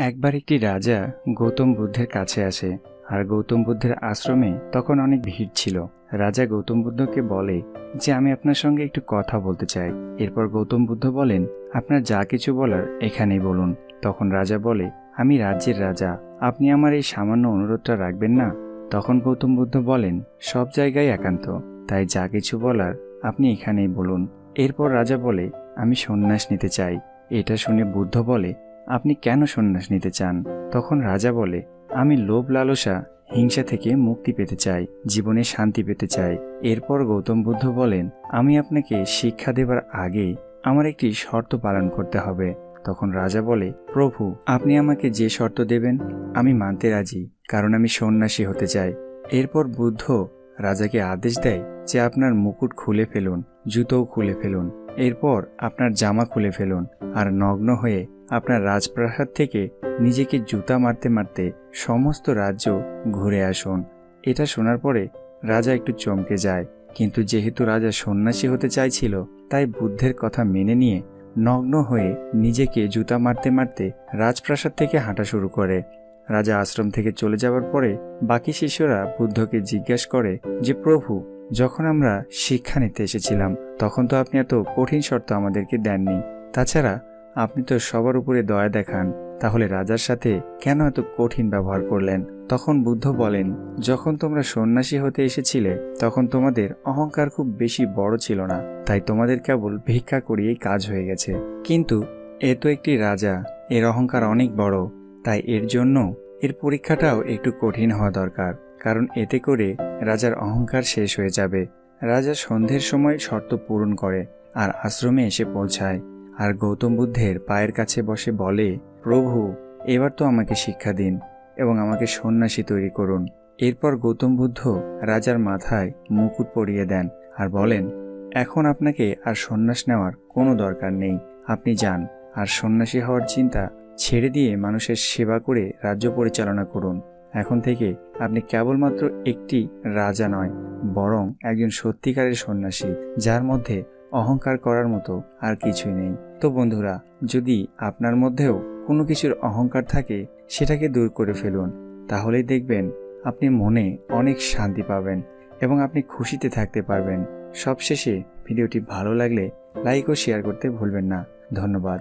একবার একটি রাজা গৌতম বুদ্ধের কাছে আসে। আর গৌতম বুদ্ধের আশ্রমে তখন অনেক ভিড় ছিল। রাজা গৌতম বুদ্ধকে বলে যে আমি আপনার সঙ্গে একটু কথা বলতে চাই। এরপর গৌতম বুদ্ধ বলেন, আপনার যা কিছু বলার এখানেই বলুন। তখন রাজা বলে, আমি রাজ্যের রাজা, আপনি আমার এই সামান্য অনুরোধটা রাখবেন না? তখন গৌতম বুদ্ধ বলেন, সব জায়গায় একান্ত, তাই যা কিছু বলার আপনি এখানেই বলুন। এরপর রাজা বলে, আমি সন্ন্যাস নিতে চাই। এটা শুনে বুদ্ধ বলে, আপনি কেন সন্ন্যাস নিতে চান? তখন রাজা বলে, আমি লোভ লালসা হিংসা থেকে মুক্তি পেতে চাই, জীবনে শান্তি পেতে চাই। এরপর গৌতম বুদ্ধ বলেন, আমি আপনাকে শিক্ষা দেবার আগে আমার একটি শর্ত পালন করতে হবে। তখন রাজা বলে, প্রভু, আপনি আমাকে যে শর্ত দেবেন আমি মানতে রাজি, কারণ আমি সন্ন্যাসী হতে চাই। এরপর বুদ্ধ রাজাকে আদেশ দেয় যে আপনার মুকুট খুলে ফেলুন, জুতোও খুলে ফেলুন, এরপর আপনার জামা খুলে ফেলুন, আর নগ্ন হয়ে আপনার রাজপ্রাসাদ থেকে নিজেকে জুতা মারতে মারতে সমস্ত রাজ্য ঘুরে আসুন। এটা শোনার পরে রাজা একটু চমকে যায়, কিন্তু যেহেতু রাজা সন্ন্যাসী হতে চাইছিল তাই বুদ্ধের কথা মেনে নিয়ে নগ্ন হয়ে নিজেকে জুতা মারতে মারতে রাজপ্রাসাদ থেকে হাঁটা শুরু করে। রাজা আশ্রম থেকে চলে যাওয়ার পরে বাকি শিষ্যরা বুদ্ধকে জিজ্ঞাসা করে যে, প্রভু, যখন আমরা শিক্ষা নিতে এসেছিলাম তখন তো আপনি এত কঠিন শর্ত আমাদেরকে দেননি। তাছাড়া আপনি তো সবার উপরে দয়া দেখান, তাহলে রাজার সাথে কেন এত কঠিন ব্যবহার করলেন? তখন বুদ্ধ বলেন, যখন তোমরা সন্ন্যাসী হতে এসেছিলে তখন তোমাদের অহংকার খুব বেশি বড় ছিল না, তাই তোমাদের কেবল ভিক্ষা করিয়েই কাজ হয়ে গেছে। কিন্তু এ তো একটি রাজা, এর অহংকার অনেক বড়, তাই এর জন্য এর পরীক্ষাটাও একটু কঠিন হওয়া দরকার, কারণ এতে করে রাজার অহংকার শেষ হয়ে যাবে। রাজা সন্ধ্যের সময় শর্ত পূরণ করে আর আশ্রমে এসে পৌঁছায়, আর গৌতম বুদ্ধের পায়ের কাছে বসে বলে, প্রভু, এবার তো আমাকে শিক্ষা দিন এবং আমাকে সন্ন্যাসী তৈরি করুন। এরপর গৌতম বুদ্ধ রাজার মাথায় মুকুট পরিয়ে দেন আর বলেন, এখন আপনাকে আর সন্ন্যাস নেওয়ার কোনো দরকার নেই, আপনি যান আর সন্ন্যাসী হওয়ার চিন্তা ছেড়ে দিয়ে মানুষের সেবা করে রাজ্য পরিচালনা করুন। এখন থেকে আপনি কেবলমাত্র একটি রাজা নয়, বরং একজন সত্যিকারের সন্ন্যাসী, যার মধ্যে অহংকার করার মতো আর কিছুই নেই। তো বন্ধুরা, যদি আপনার মধ্যেও কোনো কিছুর অহংকার থাকে সেটাকে দূর করে ফেলুন, তাহলেই দেখবেন আপনি মনে অনেক শান্তি পাবেন এবং আপনি খুশিতে থাকতে পারবেন। সবশেষে ভিডিওটি ভালো লাগলে লাইক ও শেয়ার করতে ভুলবেন না। ধন্যবাদ।